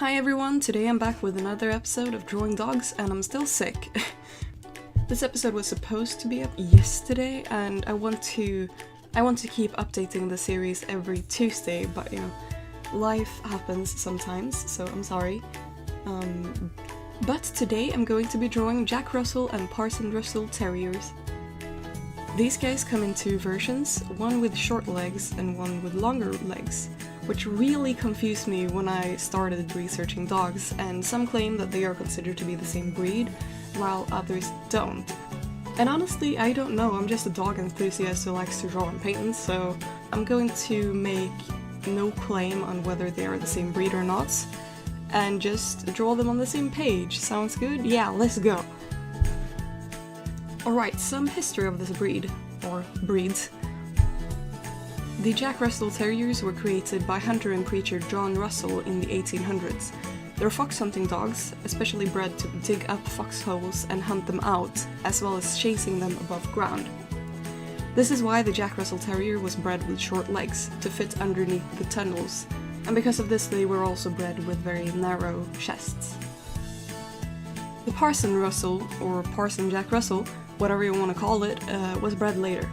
Hi everyone, today I'm back with another episode of Drawing Dogs and I'm still sick. This episode was supposed to be up yesterday and I want to keep updating the series every Tuesday, but you know, life happens sometimes, so I'm sorry. But today I'm going to be drawing Jack Russell and Parson Russell Terriers. These guys come in two versions, one with short legs and one with longer legs, which really confused me when I started researching dogs, and some claim that they are considered to be the same breed, while others don't. And honestly, I don't know, I'm just a dog enthusiast who likes to draw and paint, so I'm going to make no claim on whether they are the same breed or not, and just draw them on the same page. Sounds good? Yeah, let's go! Alright, some history of this breed, or breeds. The Jack Russell Terriers were created by hunter and preacher John Russell in the 1800s. They're fox hunting dogs, especially bred to dig up foxholes and hunt them out, as well as chasing them above ground. This is why the Jack Russell Terrier was bred with short legs, to fit underneath the tunnels, and because of this they were also bred with very narrow chests. The Parson Russell, or Parson Jack Russell, whatever you want to call it, was bred later.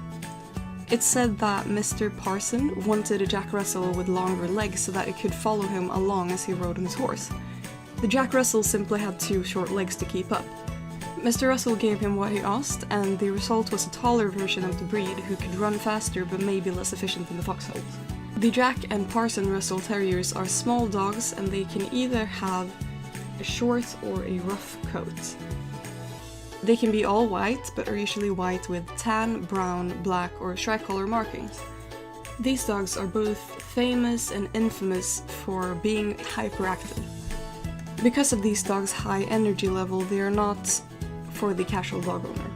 It's said that Mr. Parson wanted a Jack Russell with longer legs so that it could follow him along as he rode on his horse. The Jack Russell simply had too short legs to keep up. Mr. Russell gave him what he asked, and the result was a taller version of the breed who could run faster but may be less efficient in the foxholes. The Jack and Parson Russell Terriers are small dogs and they can either have a short or a rough coat. They can be all white, but are usually white with tan, brown, black, or stripe-color markings. These dogs are both famous and infamous for being hyperactive. Because of these dogs' high energy level, they are not for the casual dog owner.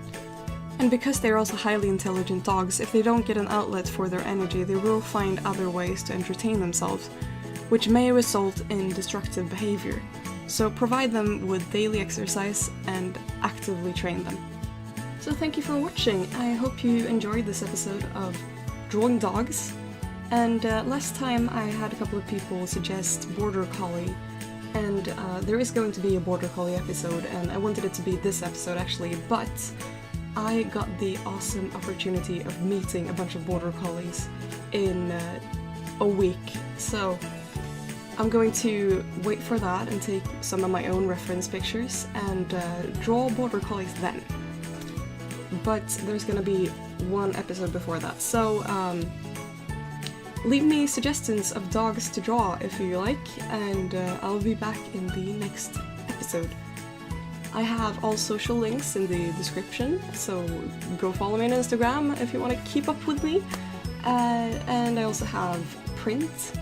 And because they are also highly intelligent dogs, if they don't get an outlet for their energy, they will find other ways to entertain themselves, which may result in destructive behavior. So provide them with daily exercise and actively train them. So thank you for watching. I hope you enjoyed this episode of Drawing Dogs. And last time I had a couple of people suggest Border Collie, and there is going to be a Border Collie episode, and I wanted it to be this episode actually, but I got the awesome opportunity of meeting a bunch of Border Collies in a week. So I'm going to wait for that and take some of my own reference pictures and draw Border Collies then. But there's gonna be one episode before that, so leave me suggestions of dogs to draw if you like, and I'll be back in the next episode. I have all social links in the description, so go follow me on Instagram if you want to keep up with me. And I also have print.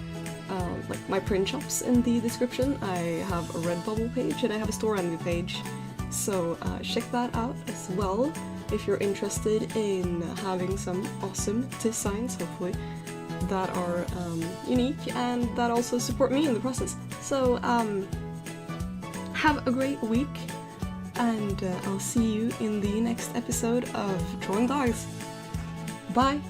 Like my print shops in the description. I have a Redbubble page and I have a Store Envy page, so check that out as well if you're interested in having some awesome designs, hopefully, that are unique and that also support me in the process. So have a great week, and I'll see you in the next episode of Drawing Dogs. Bye!